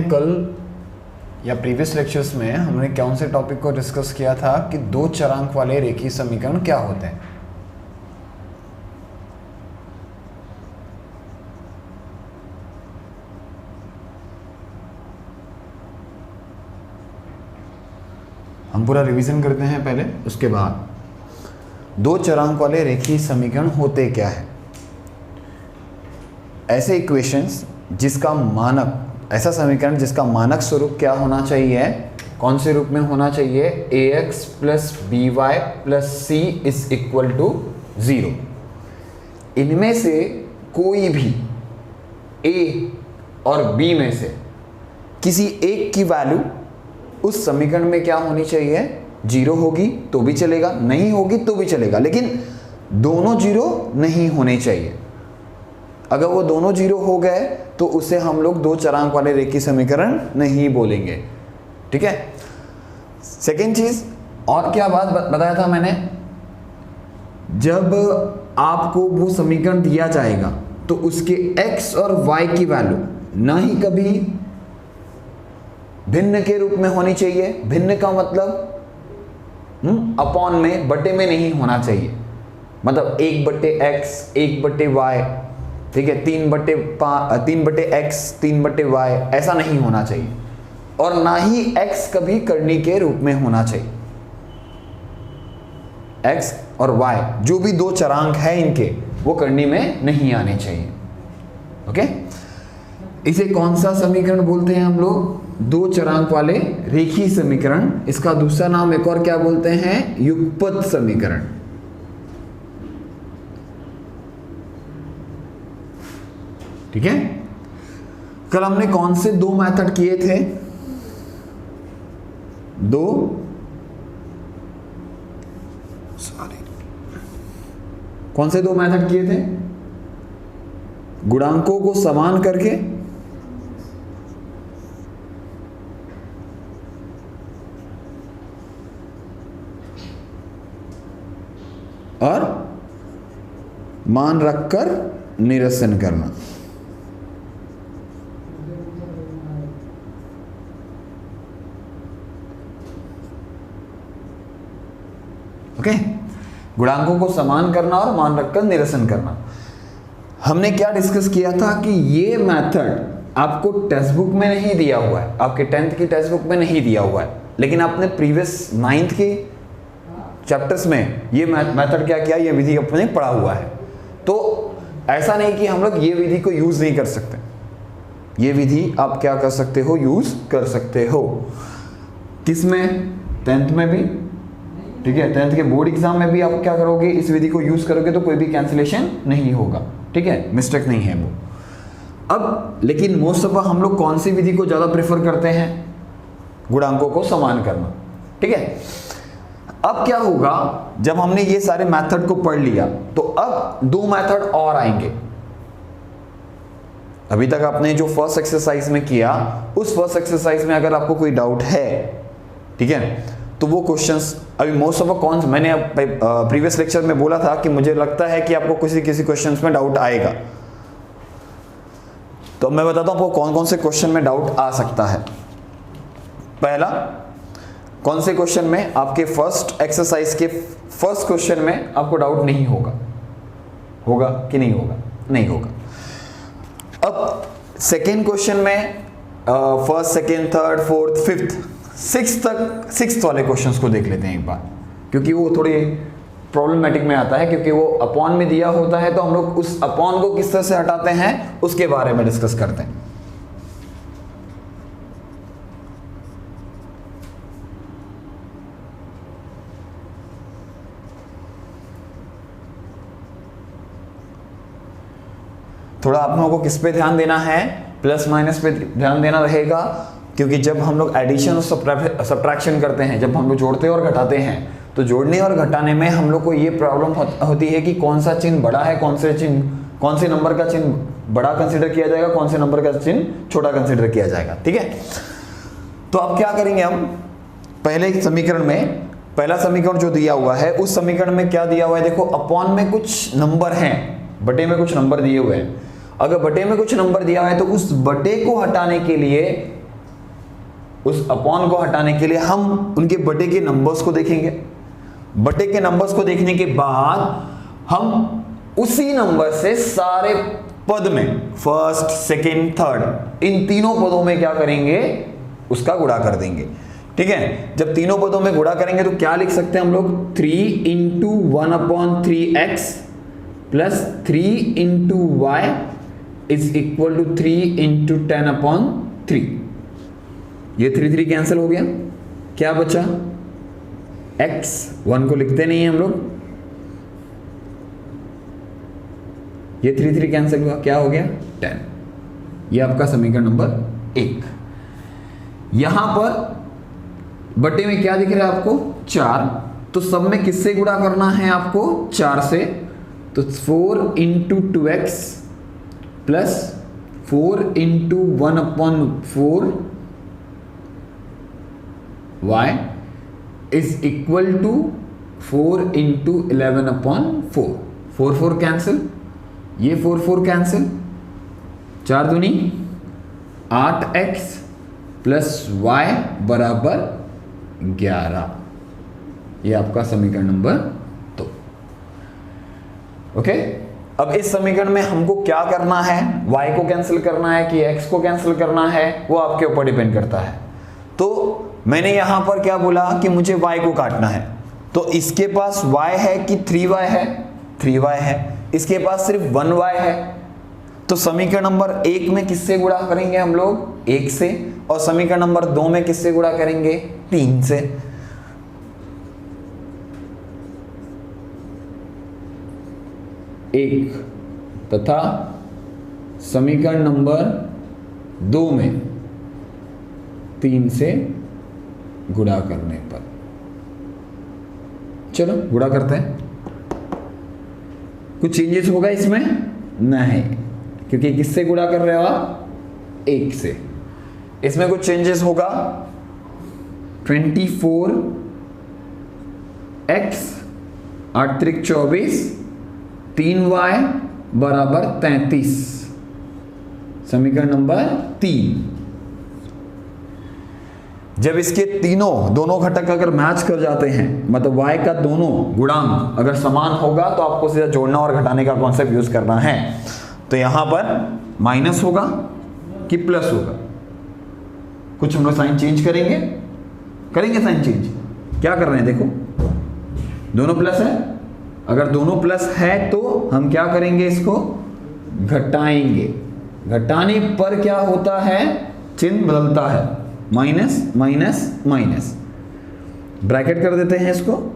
हमने कल या प्रीवियस लेक्चर्स में हमने कौन से टॉपिक को डिस्कस किया था कि दो चरांक वाले रेखीय समीकरण क्या होते हैं। हम पूरा रिवीजन करते हैं पहले, उसके बाद दो चरांक वाले रेखीय समीकरण होते क्या है। ऐसे इक्वेशंस जिसका मानक, ऐसा समीकरण जिसका मानक स्वरूप क्या होना चाहिए, कौन से रूप में होना चाहिए, ax plus B Y plus C is equal to 0। इनमें से कोई भी a और b में से किसी एक की वैल्यू उस समीकरण में क्या होनी चाहिए, 0 होगी तो भी चलेगा, नहीं होगी तो भी चलेगा, लेकिन दोनों 0 नहीं होने चाहिए। अगर वो दोनों 0 हो गए तो उसे हम लोग दो चरांक वाले रेखीय समीकरण नहीं बोलेंगे। ठीक है। सेकेंड चीज, और क्या बात बताया था मैंने, जब आपको वो समीकरण दिया जाएगा तो उसके x और y की वैल्यू ना ही कभी भिन्न के रूप में होनी चाहिए। भिन्न का मतलब अपॉन में, बटे में नहीं होना चाहिए। मतलब 1/x 1/y, ठीक है, 3/x 3/y, ऐसा नहीं होना चाहिए। और ना ही x कभी करनी के रूप में होना चाहिए। x और y जो भी दो चरांक है इनके, वो करनी में नहीं आने चाहिए। ओके, इसे कौन सा समीकरण बोलते हैं हम लोग, दो चरांक वाले रेखीय समीकरण। इसका दूसरा नाम एक और क्या बोलते हैं, युगपत समीकरण। ठीक है। कल हमने कौन से दो मेथड किए थे, कौन से दो मेथड किए थे, गुणांकों को समान करके और मान रखकर निरसन करना। ओके, गुणांकों को समान करना और मान रखकर निरसन करना। हमने क्या डिस्कस किया था कि ये मेथड आपको टेक्स्ट बुक में नहीं दिया हुआ है, आपके 10th की टेक्स्ट बुक में नहीं दिया हुआ है, लेकिन आपने प्रीवियस 9th के चैप्टर्स में ये मेथड क्या किया, ये विधि अपने पढ़ा हुआ है। तो ऐसा नहीं कि हम लोग ये विधि को यूज नहीं कर सकते, ये विधि आप क्या कर सकते हो, यूज कर सकते हो। किसमें, 10th में भी, ठीक है, 10th के बोर्ड एग्जाम में भी आप क्या करोगे, इस विधि को यूज करोगे तो कोई भी कैंसिलेशन नहीं होगा। ठीक है, मिस्टेक नहीं है वो। अब लेकिन मोस्ट ऑफ हम लोग कौन सी विधि को ज्यादा प्रेफर करते हैं, गुणांकों को समान करना। ठीक है। अब क्या होगा, जब हमने ये सारे मेथड को पढ़ लिया तो अब दो मेथड और आएंगे। अभी तक आपने जो फर्स्ट एक्सरसाइज में किया, उस फर्स्ट एक्सरसाइज में अगर आपको कोई डाउट है, ठीक है, तो वो क्वेश्चंस अभी मोस्ट ऑफ कौन, मैंने प्रीवियस लेक्चर में बोला था कि मुझे लगता है कि आपको किसी क्वेश्चंस में डाउट आएगा, तो मैं बताता हूं आपको कौन कौन से क्वेश्चन में डाउट आ सकता है। पहला, कौन से क्वेश्चन में आपके फर्स्ट एक्सरसाइज के फर्स्ट क्वेश्चन में आपको डाउट नहीं होगा, होगा कि नहीं होगा, नहीं होगा। अब सेकेंड क्वेश्चन में first second third fourth fifth sixth वाले क्वेश्चंस को देख लेते हैं एक बार, क्योंकि वो थोड़ी प्रॉब्लमेटिक में आता है, क्योंकि वो अपॉन में दिया होता है, तो हम लोग उस अपॉन को किस तरह से हटाते हैं उसके बारे में डिस्कस करते हैं। थोड़ा आप लोगों को किस पे ध्यान देना है, प्लस माइनस पे ध्यान देना रहेगा, क्योंकि जब हम लोग एडिशन और सब्ट्रैक्शन करते हैं, जब हम लोग जोड़ते और घटाते हैं, तो जोड़ने और घटाने में हम लोग को ये प्रॉब्लम होती है कि कौन सा चिन्ह बड़ा है, कौन से नंबर का चिन्ह बड़ा कंसीडर किया जाएगा, कौन से नंबर का चिन्ह छोटा कंसीडर किया जाएगा। ठीक है। तो अब क्या करेंगे हम, पहले समीकरण में, पहला समीकरण जो दिया हुआ है उस समीकरण में क्या दिया हुआ है, देखो अपॉन में कुछ नंबर हैं, बटे में कुछ नंबर दिए हुए हैं। अगर बटे में कुछ नंबर दिया है तो उस बटे को हटाने के लिए उस अपॉन को हटाने के लिए हम उनके बटे के नंबर्स को देखेंगे। बटे के नंबर्स को देखने के बाद हम उसी नंबर से सारे पद में फर्स्ट, सेकंड, थर्ड, इन तीनों पदों में क्या करेंगे, उसका गुणा कर देंगे। ठीक है, जब तीनों पदों में गुणा करेंगे तो क्या लिख सकते हैं हम लोग, 3 into 1/3x plus 3 into Y is equal to 3 into 10/3। ये 3 3 कैंसिल हो गया, क्या बचा x, 1 को लिखते नहीं है हम लोग, ये 3 3 कैंसिल हुआ, क्या हो गया 10। ये आपका समीकरण नंबर 1। यहां पर बटे में क्या दिख रहा है आपको, 4, तो सब में किससे गुणा करना है आपको, 4 से, तो 4 into 2x plus 4 into 1/4 y is equal to 4 into 11/4। 4 4 cancel, ये 4 4 कैंसिल, 4 दूनी 8x प्लस y बराबर 11। ये आपका समीकरण नंबर 2। ओके, अब इस समीकरण में हमको क्या करना है, y को कैंसिल करना है कि x को कैंसिल करना है, वो आपके ऊपर डिपेंड करता है। तो मैंने यहां पर क्या बोला कि मुझे y को काटना है, तो इसके पास y है कि 3y है, 3y है, इसके पास सिर्फ 1y है, तो समीकरण नंबर 1 में किससे गुणा करेंगे हम लोग, 1 से, और समीकरण नंबर 2 में किससे गुणा करेंगे, 3 से। एक तथा समीकरण नंबर 2 में 3 से गुणा करने पर, चलो गुणा करते हैं। कुछ चेंजेस होगा इसमें नहीं, क्योंकि किससे गुणा कर रहे हो आप, 1 से। इसमें कुछ चेंजेस होगा, 24x 8 त्रिक 24, 3y बराबर 33, समीकरण नंबर 3। जब इसके दोनों घटक अगर मैच कर जाते हैं, मतलब y का दोनों गुणांक अगर समान होगा, तो आपको सीधा जोड़ना और घटाने का कॉन्सेप्ट यूज करना है। तो यहां पर माइनस होगा कि प्लस होगा, कुछ हम लोग साइन चेंज करेंगे साइन चेंज। क्या कर रहे हैं, देखो दोनों प्लस है, अगर दोनों प्लस है तो हम क्या करेंगे, इसको घटाएंगे। घटाने पर क्या होता है, चिन्ह बदलता है, माइनस माइनस माइनस, ब्रैकेट कर देते हैं इसको,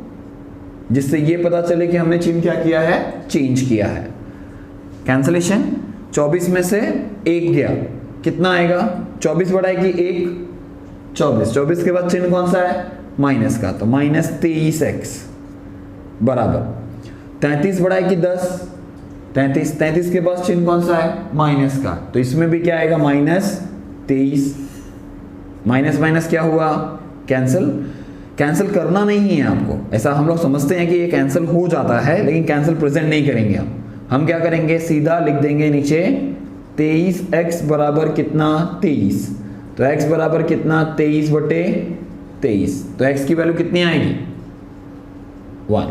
जिससे ये पता चले कि हमने चिन्ह क्या किया है, चेंज किया है। कैंसलेशन, 24 में से 1 गया, कितना आएगा, 24 बढ़ाएगी 1, 24 के बाद चिन्ह कौन सा है, माइनस का, तो माइनस 23x बराबर 33 बढ़ाएगी 10, 33 के बाद चिन्ह कौन सा है, माइनस का, तो इसमें भी क्या आएगा, माइनस 23। माइनस माइनस क्या हुआ, कैंसिल। कैंसिल करना नहीं है आपको, ऐसा हम लोग समझते हैं कि ये कैंसिल हो जाता है, लेकिन कैंसिल प्रेजेंट नहीं करेंगे हम क्या करेंगे, सीधा लिख देंगे नीचे 23x बराबर कितना, 23, तो x बराबर कितना, 23/23, तो x की वैल्यू कितनी आएगी, 1।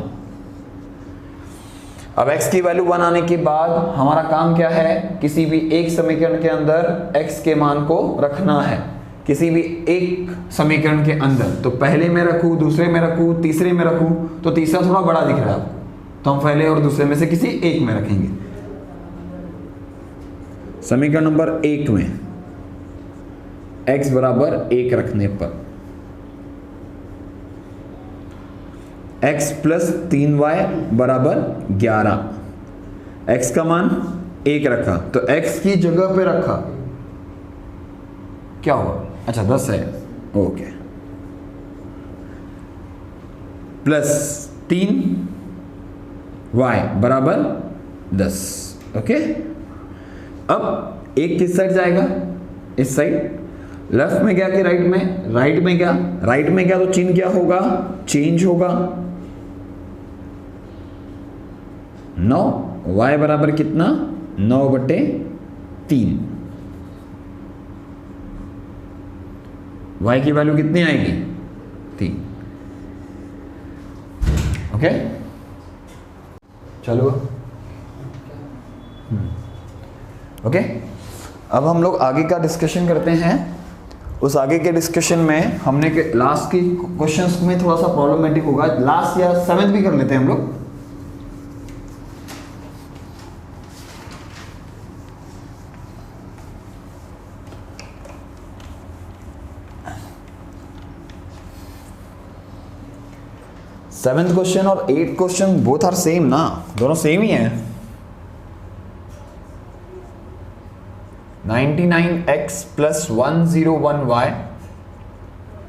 अब x की वैल्यू 1 आने के बाद हमारा काम क्या है, किसी भी एक समीकरण के अंदर x के मान को रखना है, किसी भी एक समीकरण के अंदर, तो पहले में रखूं, दूसरे में रखूं, तीसरे में रखूं, तो तीसरा थोड़ा बड़ा दिख रहा है आपको, तो हम पहले और दूसरे में से किसी एक में रखेंगे। समीकरण नंबर 1 में x बराबर 1 रखने पर x प्लस 3y बराबर 11, x का मान 1 रखा, तो x की जगह पे रखा, क्या हुआ, अच्छा 10 है, ओके, प्लस 3y बराबर 10, ओके। अब एक किस साइड जाएगा, इस साइड, लेफ्ट में क्या कि राइट में, राइट में क्या, राइट में क्या, तो चिन्ह क्या होगा, चेंज होगा, 9, y बराबर कितना, 9/3, y की वैल्यू कितनी आएगी 3। ओके चलो ओके अब हम लोग आगे का डिस्कशन करते हैं। उस आगे के डिस्कशन में हमने लास्ट की क्वेश्चंस में थोड़ा सा प्रॉब्लमेटिक होगा, लास्ट या 7th भी कर लेते हैं हम लोग। सेवेंथ क्वेश्चन और 8th question both are same ना, दोनों सेम ही है। 99x plus 101y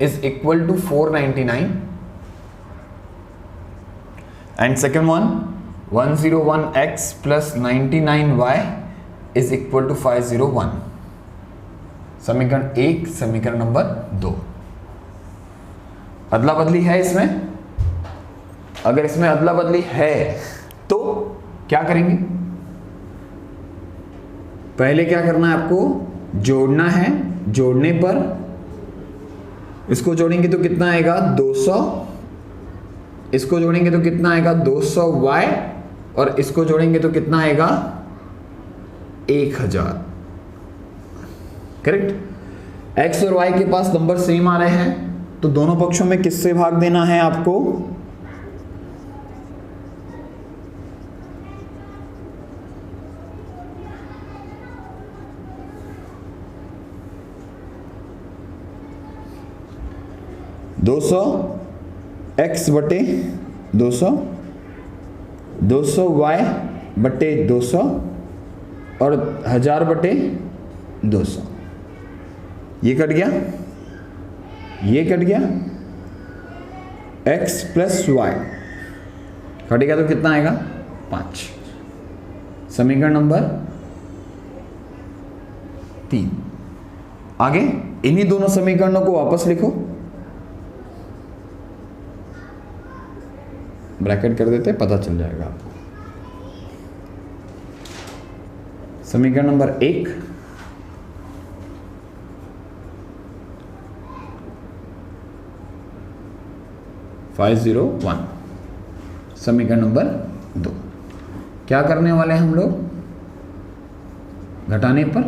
is equal to 499, and second one 101x plus 99y is equal to 501। समीकरण 1 समीकरण नंबर 2। अदला बदली है इसमें, अगर इसमें अदला बदली है तो क्या करेंगे, पहले क्या करना है आपको, जोड़ना है। जोड़ने पर इसको जोड़ेंगे तो कितना आएगा 200, इसको जोड़ेंगे तो कितना आएगा 200y, और इसको जोड़ेंगे तो कितना आएगा 1000। करेक्ट। x और y के पास नंबर सेम आ रहे हैं तो दोनों पक्षों में किससे भाग देना है आपको, x बटे 200, 200y बटे 200 और 1000 बटे 200। ये कट गया, ये कट गया, x प्लस y कटेगा तो कितना आएगा 5। समीकरण नंबर 3। आगे इन्हीं दोनों समीकरणों को वापस लिखो, ब्रैकेट कर देते, पता चल जाएगा आपको। समीकरण नंबर 1 501, समीकरण नंबर 2। क्या करने वाले हैं हम लोग, घटाने पर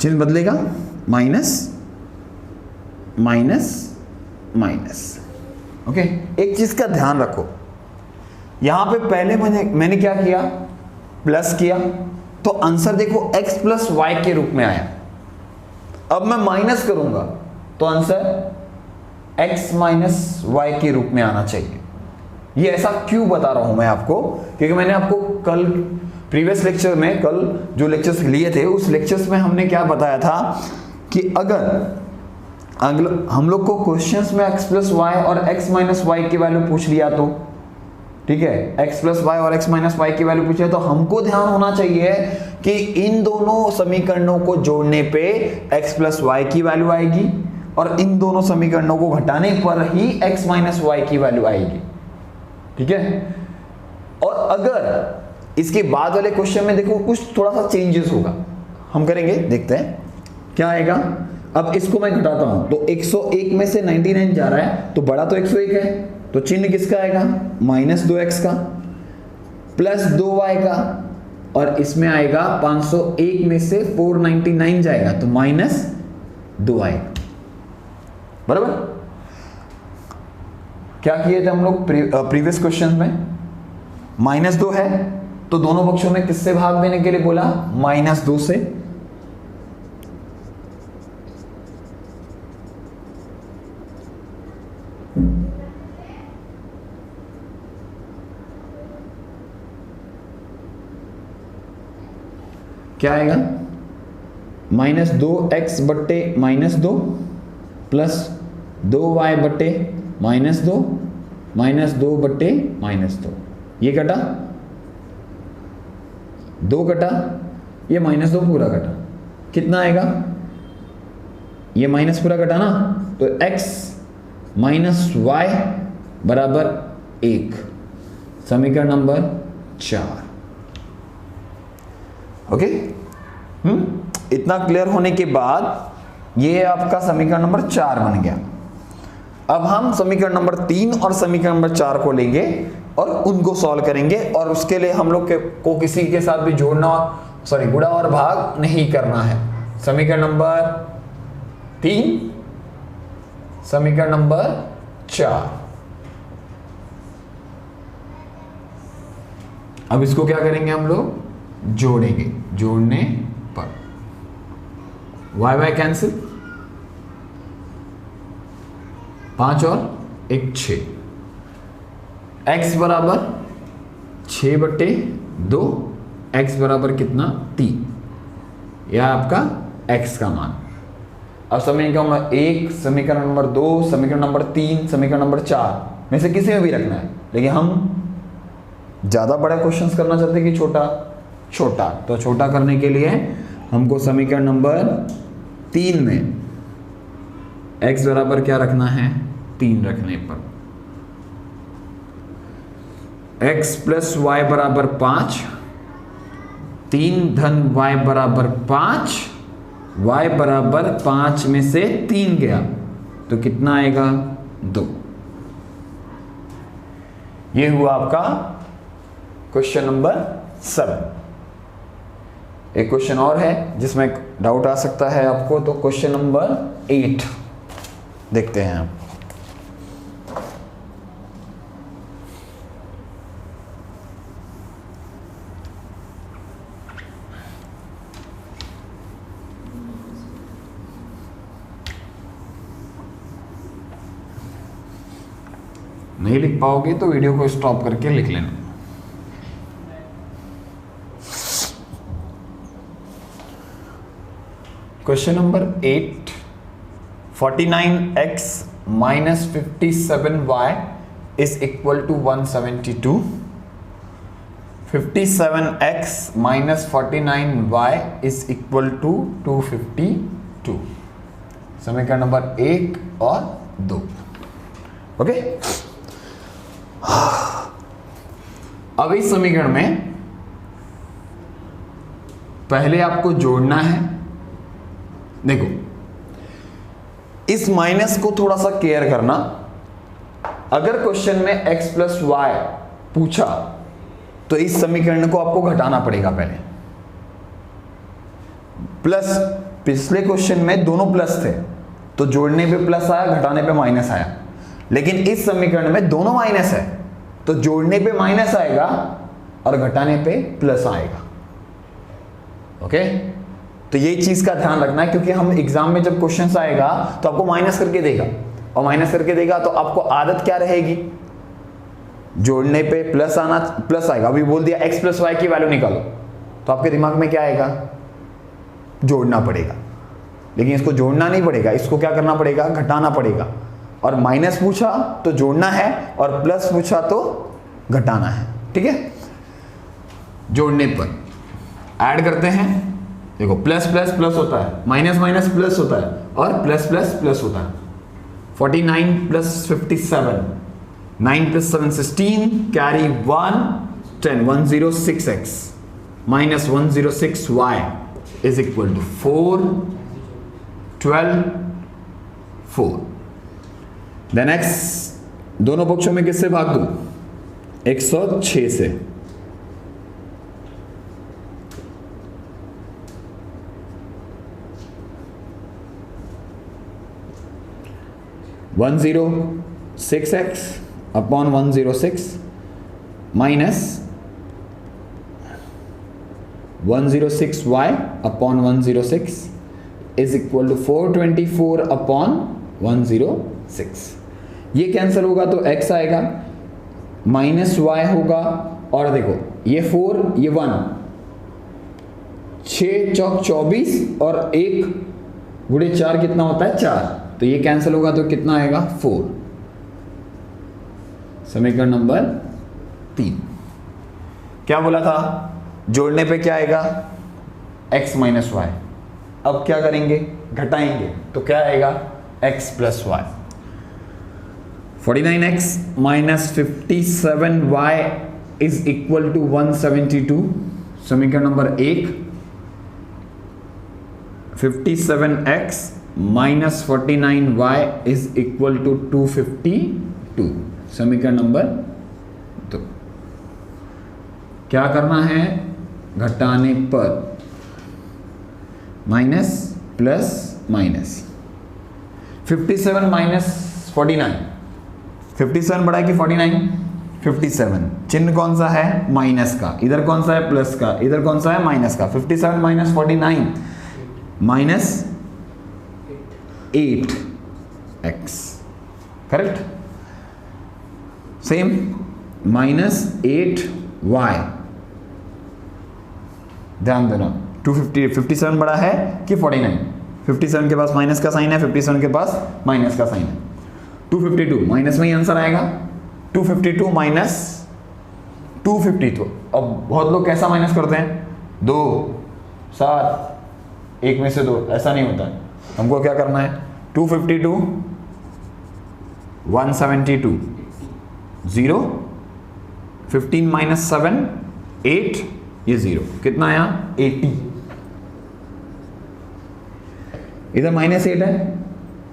चिन्ह बदलेगा, माइनस माइनस माइनस। ओके, एक चीज का ध्यान रखो, यहां पे पहले मैंने क्या किया, प्लस किया तो आंसर देखो x प्लस वाई के रूप में आया। अब मैं माइनस करूंगा तो आंसर x माइनस वाई के रूप में आना चाहिए। ये ऐसा क्यों बता रहा हूं मैं आपको, क्योंकि मैंने आपको कल प्रीवियस लेक्चर में, कल जो लेक्चर्स लिए थे उस लेक्चर्स में हमने क्या बताया था कि अगर हम लोग को क्वेश्चंस में x प्लस वाई और x माइनस वाई की वैल्यू पूछ लिया तो ठीक है, x प्लस वाई और x माइनस वाई की वैल्यू पूछ लिया तो हमको ध्यान होना चाहिए कि इन दोनों समीकरणों को जोड़ने पे x प्लस वाई की वैल्यू आएगी और इन दोनों समीकरणों को घटाने पर ही x माइनस वाई की वैल्यू आएगी। ठीक है, और अगर इसके बाद वाले क्वेश्चन में देखो कुछ थोड़ा सा चेंजेस होगा, हम करेंगे, देखते हैं क्या आएगा। अब इसको मैं घटाता हूं तो 101 में से 99 जा रहा है तो बड़ा तो 101 है, तो चिन्ह किसका आएगा, माइनस 2x का प्लस 2y का, और इसमें आएगा 501 में से 499 जाएगा तो माइनस 2y। बराबर, क्या किए थे हम लोग प्रीवियस क्वेश्चन में, -2 है तो दोनों पक्षों में किससे भाग देने के लिए बोला, -2 से। क्या आएगा, -2x बट्टे -2 प्लस 2y बट्टे -2 -2 बट्टे -2। ये कटा, 2 कटा, ये -2 पूरा कटा, कितना आएगा, ये माइनस पूरा कटा ना, तो x माइनस वाई बराबर 1। समीकरण नंबर 4। ओके, इतना क्लियर होने के बाद ये आपका समीकरण नंबर 4 बन गया। अब हम समीकरण नंबर 3 और समीकरण नंबर 4 को लेंगे और उनको सॉल्व करेंगे, और उसके लिए हम लोग को किसी के साथ भी जोड़ना, गुणा और भाग नहीं करना है। समीकरण नंबर 3, समीकरण नंबर 4। अब इसको क्या करेंगे हम लोग, जोड़ेंगे। जोड़ने पर y कैंसिल, 5 और 1 6, x बराबर 6/2, x बराबर कितना 3, यह आपका x का मान। अब समीकरण नंबर 1, समीकरण नंबर 2, समीकरण नंबर 3, समीकरण नंबर 4 में से किसी में भी रखना है, लेकिन हम ज्यादा बड़ा क्वेश्चंस करना चाहते हैं कि छोटा छोटा, तो छोटा करने के लिए हमको समीकरण नंबर 3 में x बराबर क्या रखना है, 3 रखने पर x प्लस y बराबर 5, 3 धन y बराबर 5, y बराबर 5 में से 3 गया तो कितना आएगा, 2। ये हुआ आपका क्वेश्चन नंबर 7। एक क्वेश्चन और है जिसमें डाउट आ सकता है आपको, तो क्वेश्चन नंबर 8 देखते हैं। नहीं लिख पाओगे तो वीडियो को स्टॉप करके लिख लेना। Question number 8, 49x minus 57y is equal to 172. 57x minus 49y is equal to 252। समीकरण नंबर 1 और 2। ओके, अब इस समीकरण में पहले आपको जोड़ना है। देखो, इस माइनस को थोड़ा सा केयर करना। अगर क्वेश्चन में x प्लस वाई पूछा तो इस समीकरण को आपको घटाना पड़ेगा पहले। प्लस, पिछले क्वेश्चन में दोनों प्लस थे तो जोड़ने पे प्लस आया, घटाने पे माइनस आया। लेकिन इस समीकरण में दोनों माइनस है तो जोड़ने पे माइनस आएगा और घटाने पे प्लस आएगा। ओके, तो ये चीज का ध्यान रखना है, क्योंकि हम एग्जाम में जब क्वेश्चंस आएगा तो आपको माइनस करके देगा, और माइनस करके देगा तो आपको आदत क्या रहेगी, जोड़ने पे प्लस आना, प्लस आएगा। अभी बोल दिया x प्लस वाई की वैल्यू निकालो, तो आपके दिमाग में क्या आएगा, जोड़ना पड़ेगा। लेकिन इसको जोड़ना नहीं पड़ेगा, इसको क्या करना पड़ेगा, घटाना पड़ेगा। और माइनस पूछा तो जोड़ना है और प्लस पूछा तो घटाना है। ठीक है, जोड़ने पर ऐड करते हैं। देखो, प्लस प्लस प्लस होता है, माइनस माइनस प्लस होता है, और प्लस प्लस प्लस होता है। 49 plus 57, 9 plus 7 16, carry 1 10, 106x minus 106y is equal to 4 12 4। Then x दोनों पक्षों में किससे भाग दूं, 106 से। One 106x upon 106 minus 106y upon 106 is equal to 424 upon 106। ये कैंसिल होगा तो x आएगा, माइनस y होगा, और देखो ये 4 ये 1, 6 चौक 24 और 1 गुणे 4 कितना होता है 4, तो ये कैंसिल होगा तो कितना आएगा 4। समीकरण नंबर 3। क्या बोला था, जोड़ने पे क्या आएगा, x माइनस वाई। अब क्या करेंगे, घटाएंगे, तो क्या आएगा x plus Y. 49x minus 57y is equal to 172। समीकरण number 1। 57x minus 49y is equal to 252। समीकरण नंबर 2। क्या करना है, घटाने पर माइनस प्लस माइनस 57 माइनस 49, 57 बड़ा है कि 49, 57 चिन्ह कौन सा है, माइनस का, इधर कौन सा है, प्लस का, इधर कौन सा है, माइनस का। 57 minus 49 minus 8x, correct. Same minus 8y, ध्यान देना 57 बड़ा है कि 49, 57 के पास माइनस का साइन है, 57 के पास माइनस का साइन है। 252 माइनस में ही आंसर आएगा, 252 माइनस 252। अब बहुत लोग कैसा माइनस करते हैं, 2 7 1 में से 2, ऐसा नहीं होता है। हमको क्या करना है, 252 172 0, 15 माइनस 7 8, ये 0, कितना आया 80। इधर माइनस 8 है,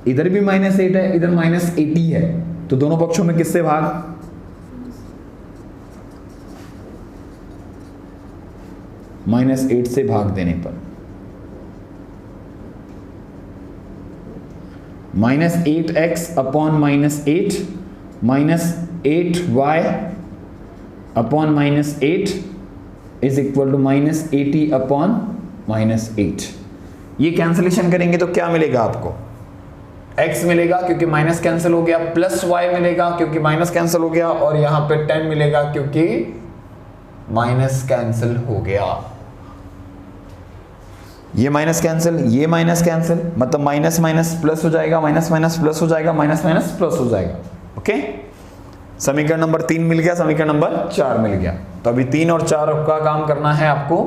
इधर भी माइनस 8 है, इधर माइनस 80 है, तो दोनों पक्षों में किससे भाग, माइनस 8 से भाग देने पर minus 8x upon minus 8 minus 8y upon minus 8 is equal to minus 80 upon minus 8। ये कैंसिलेशन करेंगे तो क्या मिलेगा आपको, x मिलेगा क्योंकि माइनस कैंसिल हो गया, प्लस y मिलेगा क्योंकि माइनस कैंसिल हो गया, और यहां पे 10 मिलेगा क्योंकि माइनस कैंसिल हो गया। ये माइनस कैंसिल, ये माइनस कैंसिल, मतलब माइनस माइनस प्लस हो जाएगा, माइनस माइनस प्लस हो जाएगा, माइनस माइनस प्लस हो जाएगा। ओके, समीकरण नंबर 3 मिल गया, समीकरण नंबर 4 मिल गया। तो अभी 3 और 4 का काम करना है आपको।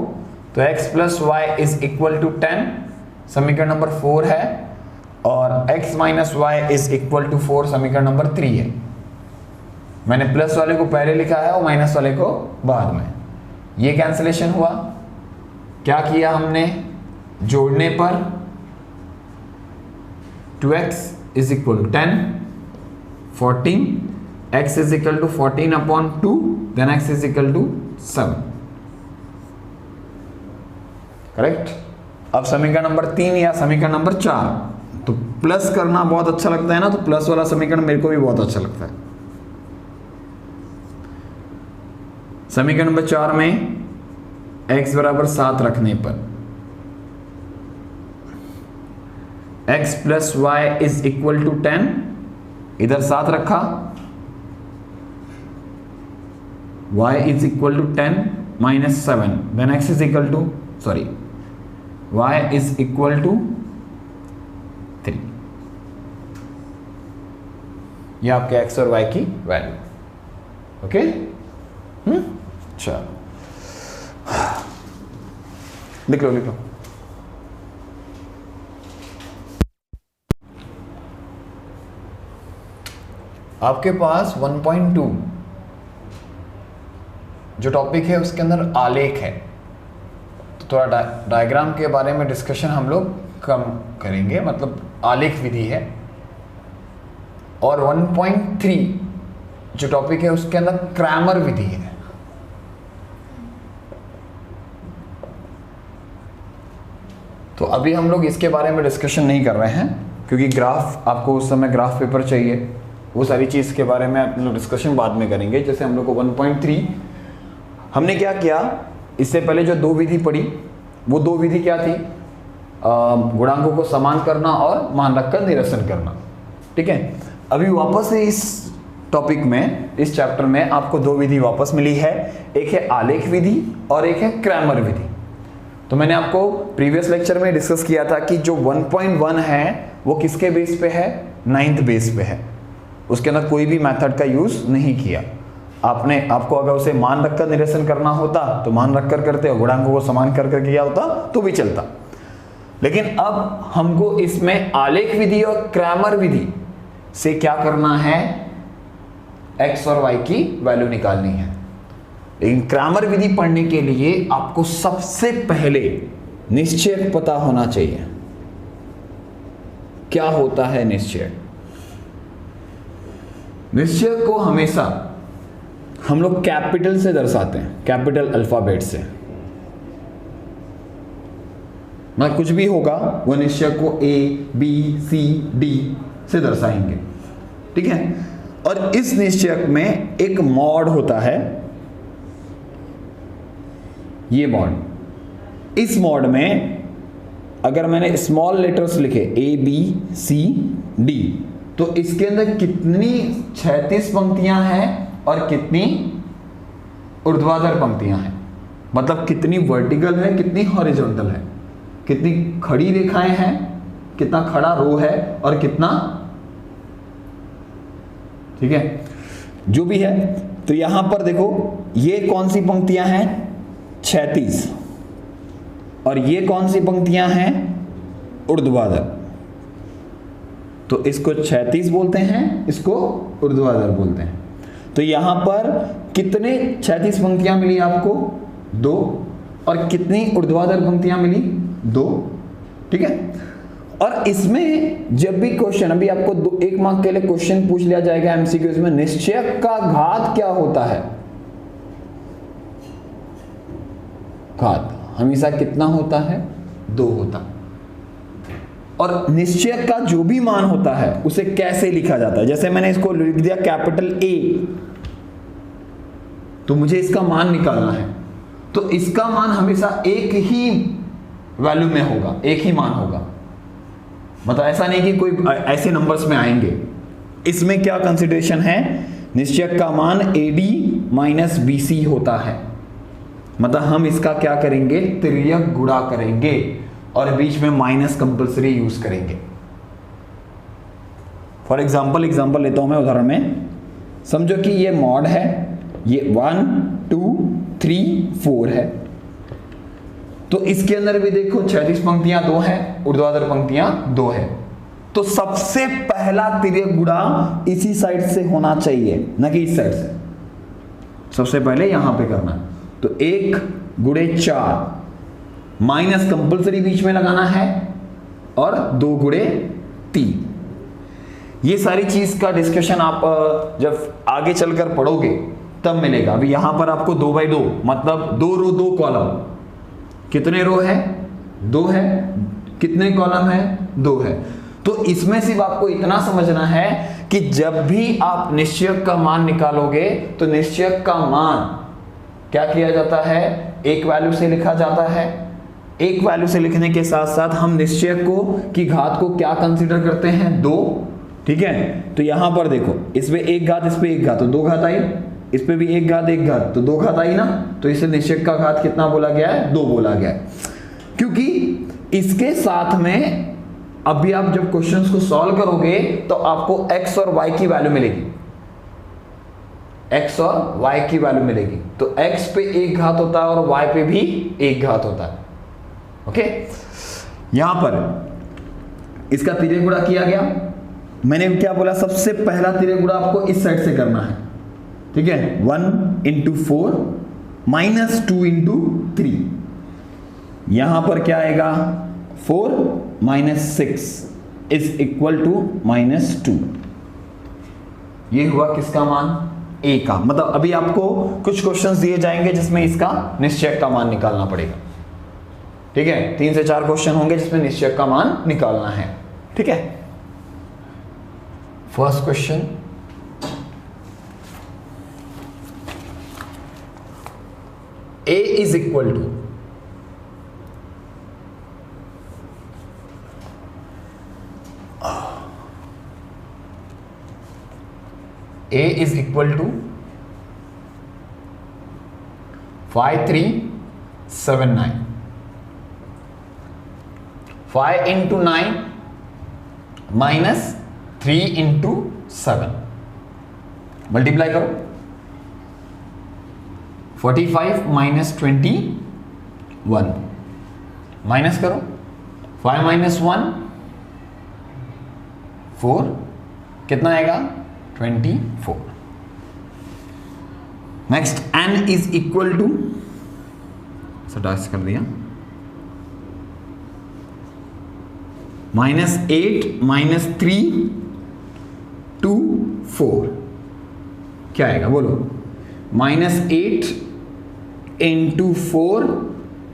तो x plus Y is equal to 10 समीकरण नंबर 4 है, और x minus Y is equal to 4 समीकरण नंबर 3 है। मैंने प्लस वाले को पहले लिखा है और माइनस वाले को बाद में। ये कैंसिलेशन हुआ, क्या किया हमने, जोड़ने पर 2x is equal to 10 14, x is equal to 14 upon 2, then x is equal to 7, correct. अब समीकरण नंबर 3 या समीकरण नंबर 4, तो प्लस करना बहुत अच्छा लगता है ना, तो प्लस वाला समीकरण मेरे को भी बहुत अच्छा लगता है। समीकरण नंबर 4 में x बराबर 7 रखने पर x plus Y is equal to 10, इधर 7 रखा, y is equal to 10 minus 7, then x is equal to y is equal to 3। ये आपके x और y की वैल्यू। ओके, चलो लिख लो, लिख लो। आपके पास 1.2 जो टॉपिक है उसके अंदर आलेख है, तो थोड़ा डायग्राम के बारे में डिस्कशन हम लोग कम करेंगे, मतलब आलेख विधि है। और 1.3 जो टॉपिक है उसके अंदर क्रैमर विधि है। तो अभी हम लोग इसके बारे में डिस्कशन नहीं कर रहे हैं, क्योंकि ग्राफ, आपको उस समय ग्राफ पेपर चाहिए, वो सारी चीज़ के बारे में आप लोग डिस्कशन बाद में करेंगे। जैसे हम लोग को 1.3 हमने क्या किया, इससे पहले जो 2 विधि पढ़ी, वो 2 विधि क्या थी, गुणांकों को समान करना और मान रखकर निरसन करना। ठीक है, अभी वापस से इस टॉपिक में, इस चैप्टर में आपको 2 विधि वापस मिली है, एक है आलेख विधि और एक है क्रैमर विधि। तो मैंने आपको प्रीवियस लेक्चर में डिस्कस किया था कि जो 1.1 है वो किसके बेस पे है, 9th बेस पे है, उसके अंदर कोई भी मेथड का यूज नहीं किया। आपको अगर उसे मान रखकर निरसन करना होता तो मान रखकर करते, और गुणांकों को समान कर किया होता तो भी चलता। लेकिन अब हमको इसमें आलेख विधि और क्रैमर विधि से क्या करना है, x और y की वैल्यू निकालनी है। लेकिन क्रैमर विधि पढ़ने के लिए आपको सबसे पहले निश्चयक पता होना चाहिए। क्या होता है निश्चय? निश्चय को हमेशा हम लोग कैपिटल से दर्शाते हैं, कैपिटल अल्फाबेट से। मतलब कुछ भी होगा वो निश्चय को ABCD से दर्शाएंगे, ठीक है। और इस निश्चय में एक मॉड होता है, ये मॉड। इस मॉड में अगर मैंने स्मॉल लेटर्स लिखे ABCD तो इसके अंदर कितनी 36 पंक्तियां हैं और कितनी ऊर्ध्वाधर पंक्तियां हैं, मतलब कितनी वर्टिकल है, कितनी हॉरिजॉन्टल है, कितनी खड़ी रेखाएं हैं, कितना खड़ा रो है और कितना, ठीक है, जो भी है। तो यहां पर देखो ये कौन सी पंक्तियां हैं, 36, और ये कौन सी पंक्तियां हैं, ऊर्ध्वाधर। तो इसको 36 बोलते हैं, इसको ऊर्ध्वाधर बोलते हैं। तो यहां पर कितने 36 पंक्तियां मिली आपको, 2, और कितनी ऊर्ध्वाधर पंक्तियां मिली, 2, ठीक है। और इसमें जब भी क्वेश्चन, अभी आपको 1 मार्क के लिए क्वेश्चन पूछ लिया जाएगा एमसीक्यूज में, निश्चय का घात क्या होता है, घात हमेशा कितना होता है, 2 होता। और निश्चय का जो भी मान होता है उसे कैसे लिखा जाता है, जैसे मैंने इसको लिख दिया कैपिटल A, तो मुझे इसका मान निकालना है, तो इसका मान हमेशा एक ही वैल्यू में होगा, एक ही मान होगा। मतलब ऐसा नहीं कि कोई ऐसे नंबर्स में आएंगे। इसमें क्या कंसीडरेशन है, निश्चय का मान AD माइनस BC होता है, मतलब हम इसका क्या करेंगे, तिर्यक गुणा करेंगे और बीच में माइनस कंपल्सरी यूज करेंगे। फॉर एग्जाम्पल लेता हूं मैं उदाहरण में। समझो कि ये मॉड है, ये 1 2 3 4 है, तो इसके अंदर भी देखो 36 पंक्तियां 2 है, ऊर्ध्वाधर पंक्तियां 2 है। तो सबसे पहला तिर्यक गुणा इसी साइड से होना चाहिए, न कि इस साइड से। सबसे पहले यहां पे करना, तो 1 गुणे 4 माइनस कंपल्सरी बीच में लगाना है, और 2 गुणे 3। ये सारी चीज का डिस्कशन आप जब आगे चलकर पढ़ोगे तब मिलेगा। अभी यहां पर आपको 2 बाई 2 मतलब 2 रो 2 कॉलम, कितने रो है, 2 है, कितने कॉलम है, 2 है। तो इसमें सिर्फ आपको इतना समझना है कि जब भी आप निश्चय का मान निकालोगे तो निश्चय का मान क्या किया जाता है, एक वैल्यू से लिखा जाता है। एक वैल्यू से लिखने के साथ साथ हम निश्चय को की घात को क्या कंसीडर करते हैं, 2, ठीक है। तो यहां पर देखो, इसमें 1 घात, इस पे 1 घात, तो 2 घात आई, इस पे भी 1 घात 1 घात, तो 2 घात आई ना। तो इसे निश्चय का घात कितना बोला गया है, 2 बोला गया है, क्योंकि इसके साथ में अभी आप जब क्वेश्चंस को सॉल्व करोगे तो आपको x और y की वैल्यू मिलेगी, x और y की वैल्यू मिलेगी। तो x पे 1 घात होता है और y पे भी 1 घात होता है, ओके। यहां पर इसका तिर्यक गुणा किया गया। मैंने क्या बोला, सबसे पहला तिर्यक गुणा आपको इस साइड से करना है, ठीक है। 1 इंटू 4 माइनस 2 इंटू 3, यहां पर क्या आएगा, 4 माइनस 6 इज इक्वल टू -2। ये हुआ किसका मान, A का। मतलब अभी आपको कुछ क्वेश्चंस दिए जाएंगे जिसमें इसका निश्चय का मान निकालना पड़ेगा, ठीक है। 3 से 4 क्वेश्चन होंगे जिसमें निश्चय का मान निकालना है, ठीक है। First question, A is equal to A is equal to 5379, 5 into 9 minus 3 into 7, multiply करो, 45 minus 21, माइनस करो, 5 minus 1 4, कितना आएगा, 24। Next, n is equal to, सटाइस कर दिया, -8 -3 2 4 क्या आएगा बोलो? -8 इंटू 4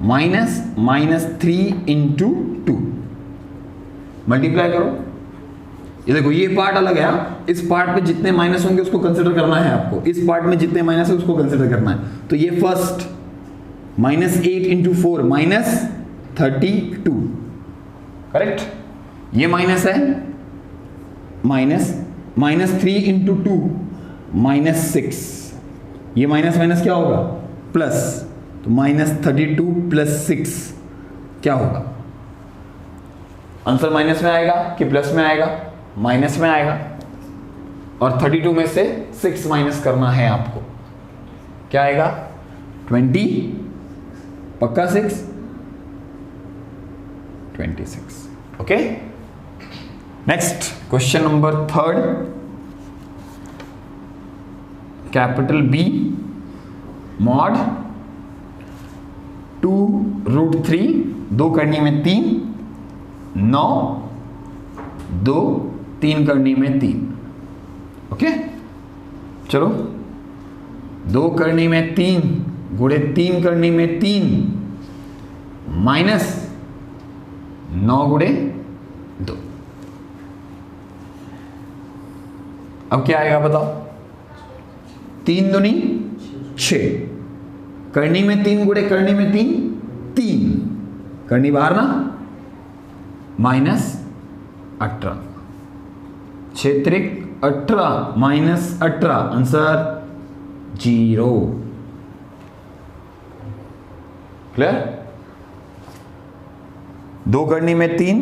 -3 इंटू 2 मल्टीप्लाई करो। ये देखो ये पार्ट अलग है, इस पार्ट पे जितने माइनस होंगे उसको कंसिडर करना है आपको, इस पार्ट में जितने माइनस है उसको कंसिडर करना है। तो ये फर्स्ट -8 इंटू 4 -32 करेक्ट, ये माइनस है, -3 इंटू 2 -6, ये माइनस माइनस क्या होगा? प्लस, तो -32 + 6 क्या होगा? आंसर माइनस में आएगा कि प्लस में आएगा? माइनस में आएगा। और 32 में से 6 माइनस करना है आपको, क्या आएगा? 20 पक्का 6 26। Okay, next question number 3 capital B mod 2√3 2 करनी में 3 9 2 3 करनी में 3। ओके चलो, 2 करनी में 3 गुणे 3 करनी में 3 माइनस 9 गुणे 2। अब क्या आएगा बताओ? 3 दूनी 6, करनी में 3 गुणे करनी में 3 3, करनी बाहर ना, -18, 6 त्रिक 18 -18 आंसर 0। क्लियर? 2 करनी में 3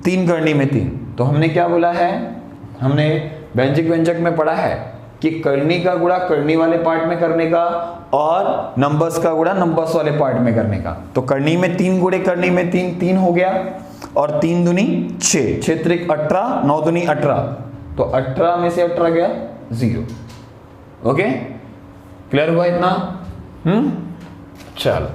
3 करनी में 3, तो हमने क्या बोला है? हमने व्यंजक व्यंजक में पढ़ा है कि करनी का गुणा करनी वाले पार्ट में करने का और नंबर्स का गुणा नंबर्स वाले पार्ट में करने का। तो करनी में 3 गुणे करनी में 3 3 हो गया, और 3 दूनी 6, 6 त्रिक 18 9 दूनी 18, तो 18 में से 18 गया 0। ओके क्लियर हुआ इतना? चलो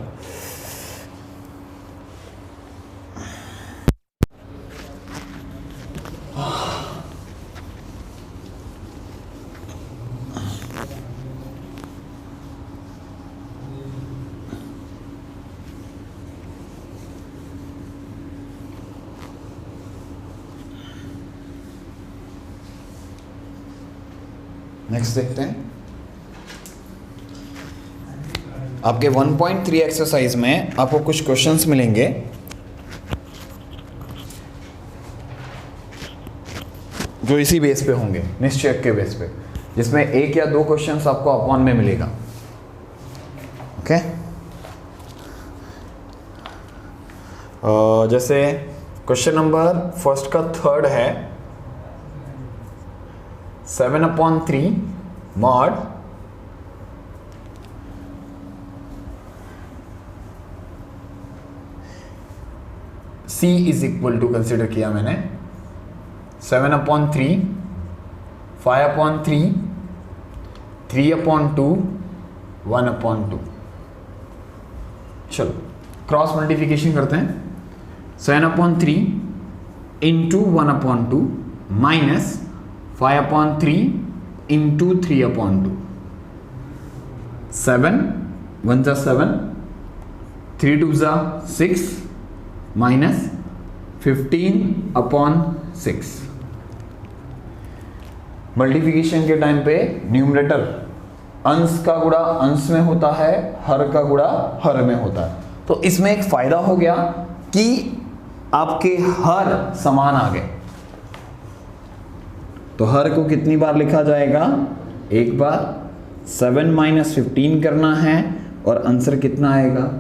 नेक्स्ट देखते हैं। आपके 1.3 एक्सरसाइज में आपको कुछ क्वेश्चंस मिलेंगे जो इसी बेस पे होंगे, निश्चय के बेस पे, जिसमें 1 या 2 क्वेश्चंस आपको अपॉन में मिलेगा। ओके जैसे क्वेश्चन नंबर फर्स्ट का 3rd है 7/3 mod C is equal to consider किया मैंने 7/3 5/3 3/2 1/2। चलो क्रॉस मल्टीप्लिकेशन करते हैं। 7/3 इंटू 1/2 माइनस 5/3 इंटू 3/2। 7 1 जा 7 3 2 जा 6 माइनस 15/6। मल्टीप्लिकेशन के टाइम पे न्यूमरेटर अंश का गुणा अंश में होता है, हर का गुणा हर में होता है। तो इसमें एक फायदा हो गया कि आपके हर समान आ गए। तो हर को कितनी बार लिखा जाएगा? एक बार। 7 - 15 करना है और आंसर कितना आएगा?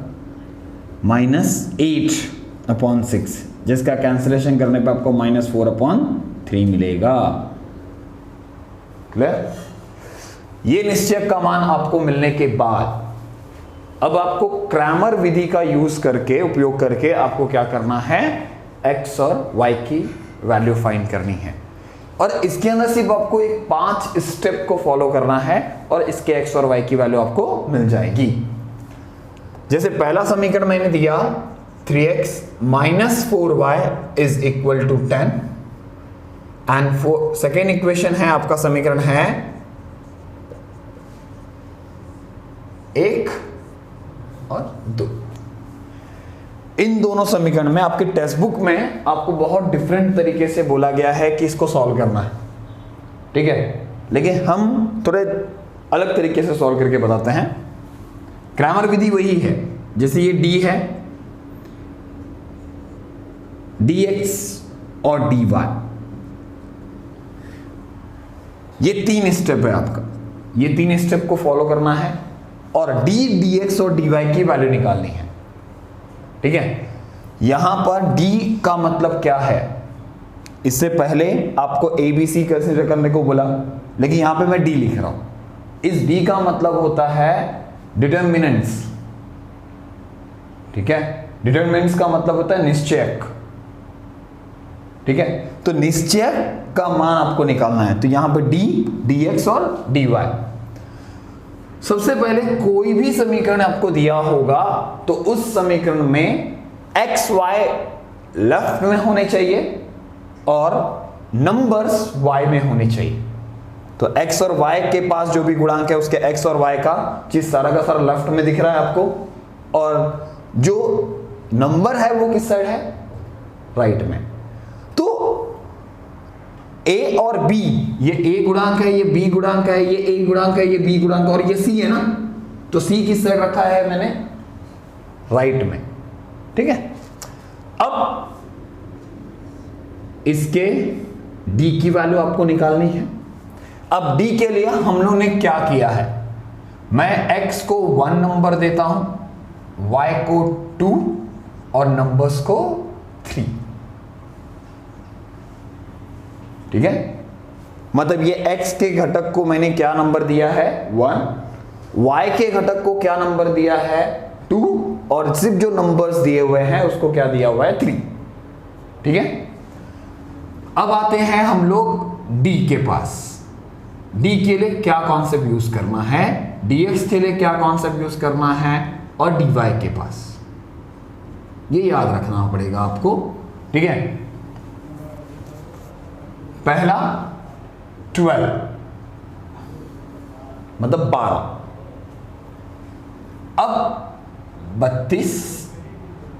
-8/6, जिसका कैंसिलेशन करने पे आपको -4/3 मिलेगा। क्लियर? ये निश्चय का मान आपको मिलने के बाद अब आपको क्रैमर विधि का यूज करके उपयोग करके आपको क्या करना है? x और y की वैल्यू फाइंड करनी है। और इसके अंदर सिर्फ आपको एक 5 स्टेप को फॉलो करना है और इसके x और y की वैल्यू आपको मिल जाएगी। जैसे पहला समीकरण मैंने दिया 3x minus 4y is equal to 10 and second equation है आपका, समीकरण है 1 और 2। इन दोनों समीकरण में आपके टेक्स्ट बुक में आपको बहुत डिफरेंट तरीके से बोला गया है कि इसको सॉल्व करना है, ठीक है, लेकिन हम थोड़े अलग तरीके से सॉल्व करके बताते हैं। क्रैमर विधि वही है, जैसे ये d है, dx और dy, ये 3 स्टेप है आपका, ये 3 स्टेप को फॉलो करना है और d, dx और dy की वैल्यू निकालनी है, ठीक है। यहां पर d का मतलब क्या है, इससे पहले आपको ABC कंसीडर करने को बोला, लेकिन यहां पे मैं d लिख रहा हूं। इस d का मतलब होता है डिटर्मिनेंट्स, ठीक है, डिटर्मिनेंट्स का मतलब होता है निश्चयक, ठीक है। तो निश्चयक का मान आपको निकालना है, तो यहां पर d, dx और dy। सबसे पहले कोई भी समीकरण आपको दिया होगा तो उस समीकरण में x y लेफ्ट में होने चाहिए और नंबर्स y में होने चाहिए। तो x और y के पास जो भी गुणांक है उसके x और y का चीज सारा का सारा लेफ्ट में दिख रहा है आपको, और जो नंबर है वो किस साइड है, राइट में। तो a और b, ये a गुणांक है, ये b गुणांक है, ये a गुणांक है, ये b गुणांक, और ये c है ना, तो c किस साइड रखा है मैंने, राइट में, ठीक है। अब इसके d की वैल्यू आपको निकालनी है। अब d के लिए हम लोगों ने क्या किया है, मैं x को 1 नंबर देता हूं, y को 2 और नंबर्स को 3, ठीक है। मतलब ये x के घटक को मैंने क्या नंबर दिया है 1, y के घटक को क्या नंबर दिया है 2, और सिर्फ जो नंबर्स दिए हुए हैं उसको क्या दिया हुआ है 3, ठीक है। अब आते हैं हम लोग d के पास। d के लिए क्या कॉन्सेप्ट यूज करना है, dx के लिए क्या कॉन्सेप्ट यूज करना है, और dy के पास, ये याद रखना पड़ेगा आपको, ठीक है। पहला 12 मतलब 12, अब 32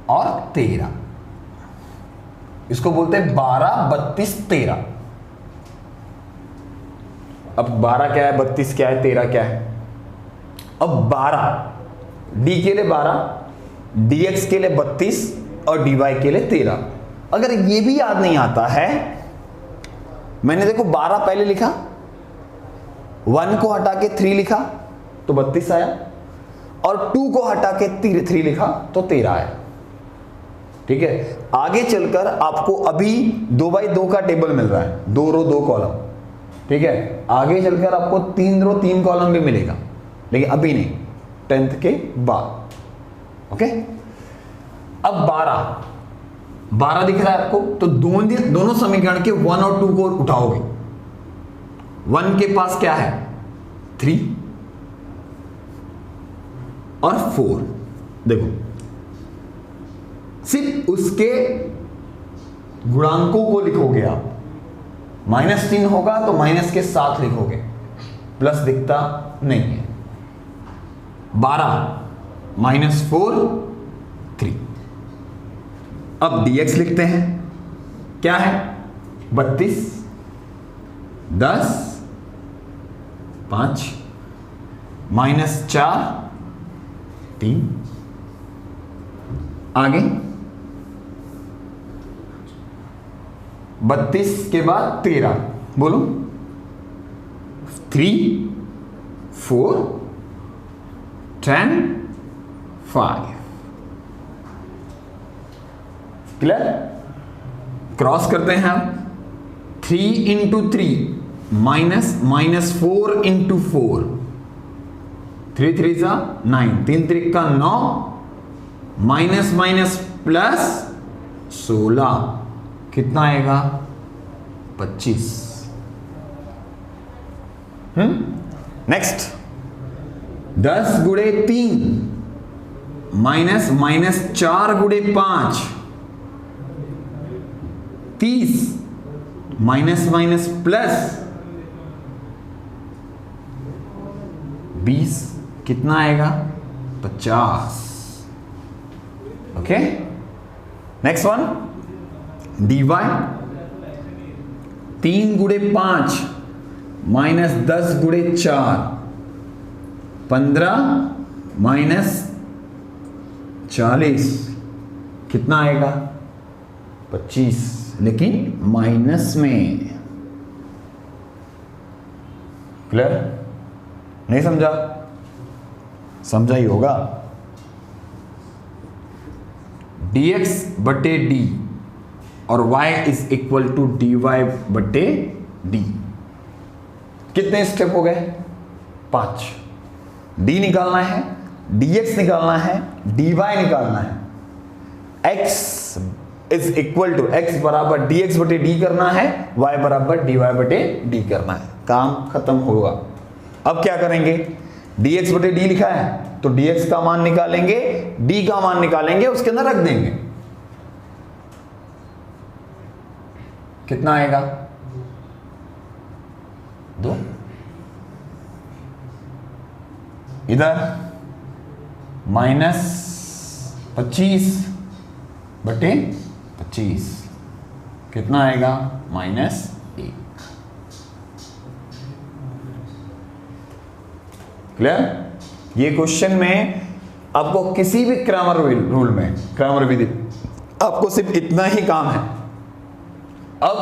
और 13, इसको बोलते हैं 12, 32, 13। अब 12 क्या है, 32 क्या है, 13 क्या है। अब 12 d के लिए 12, dx के लिए 32 और dy के लिए 13। अगर ये भी याद नहीं आता है, मैंने देखो 12 पहले लिखा, 1 को हटा के 3 लिखा तो 32 आया, और 2 को हटा के 3 लिखा तो 13 आया, ठीक है। आगे चलकर आपको अभी 2x2 का टेबल मिल रहा है, 2 रो 2 कॉलम, ठीक है। आगे चलकर आपको 3 रो 3 कॉलम भी मिलेगा, लेकिन अभी नहीं, 10th के बाद, ओके। अब 12 दिख रहा है आपको, तो दोनों समीकरण के 1 और 2 को उठाओगे। 1 के पास क्या है 3 और 4, देखो सिर्फ उसके गुणांकों को लिखोगे आप, -3 होगा तो माइनस के साथ लिखोगे, प्लस दिखता नहीं है। 12 -4 3। अब dx लिखते हैं, क्या है 32 10 5 -4 3, आगे 32 के बाद 13, बोलो 3 4 10 5, क्लियर। क्रॉस करते हैं हम, 3 इंटू 3 -4 इंटू 4, 3 3 जा 9, 3 3 का 9, माइनस माइनस प्लस 16, कितना आएगा 25। नेक्स्ट 10 गुणे 3 माइनस माइनस 4 गुणे 5 30 माइनस माइनस प्लस 20 कितना आएगा 50। ओके नेक्स्ट वन dy 3 गुणे 5 माइनस 10 गुणे 4 15 माइनस 40 कितना आएगा 25 लेकिन माइनस में। क्लियर? नहीं समझा? समझा ही होगा। dx बटे डी और y is equal to dy बटे डी। कितने स्टेप हो गए 5। d निकालना है, dx निकालना है, dy निकालना है, x is equal to x बराबर dx बटे d करना है, y बराबर dy बटे d करना है। काम खत्म होगा। अब क्या करेंगे dx बटे d लिखा है तो dx का मान निकालेंगे, d का मान निकालेंगे, उसके अंदर रख देंगे। कितना आएगा 2। इधर माइनस 25 बटे 25 कितना आएगा -1। क्लियर? ये क्वेश्चन में आपको किसी भी क्रैमर रूल में, क्रैमर विधि, आपको सिर्फ इतना ही काम है। अब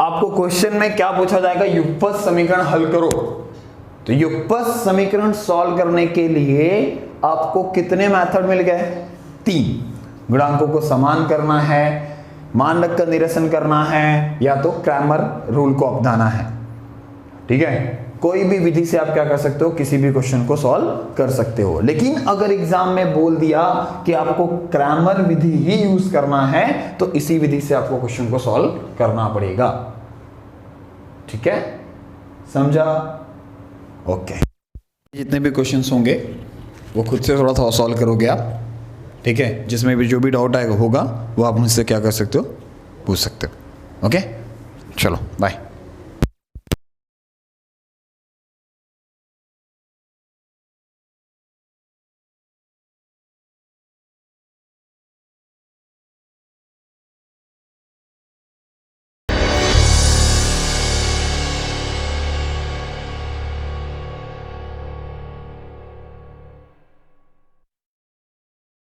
आपको क्वेश्चन में क्या पूछा जाएगा, युगपत समीकरण हल करो। तो युगपत समीकरण सॉल्व करने के लिए आपको कितने मेथड मिल गए 3। गुणांकों को समान करना है, मान रखकर निरसन करना है, या तो क्रैमर रूल को अपनाना है। ठीक है, कोई भी विधि से आप क्या कर सकते हो, किसी भी क्वेश्चन को सॉल्व कर सकते हो। लेकिन अगर एग्जाम में बोल दिया कि आपको क्रैमर विधि ही यूज करना है तो इसी विधि से आपको क्वेश्चन को सॉल्व करना पड़ेगा। ठीक है, समझा? ओके, जितने भी क्वेश्चंस होंगे वो खुद से थोड़ा सा सॉल्व करोगे आप। ठीक है, जिसमें भी जो भी डाउट आएगा होगा वो आप मुझसे क्या कर सकते हो, पूछ सकते हो। ओके, चलो बाय।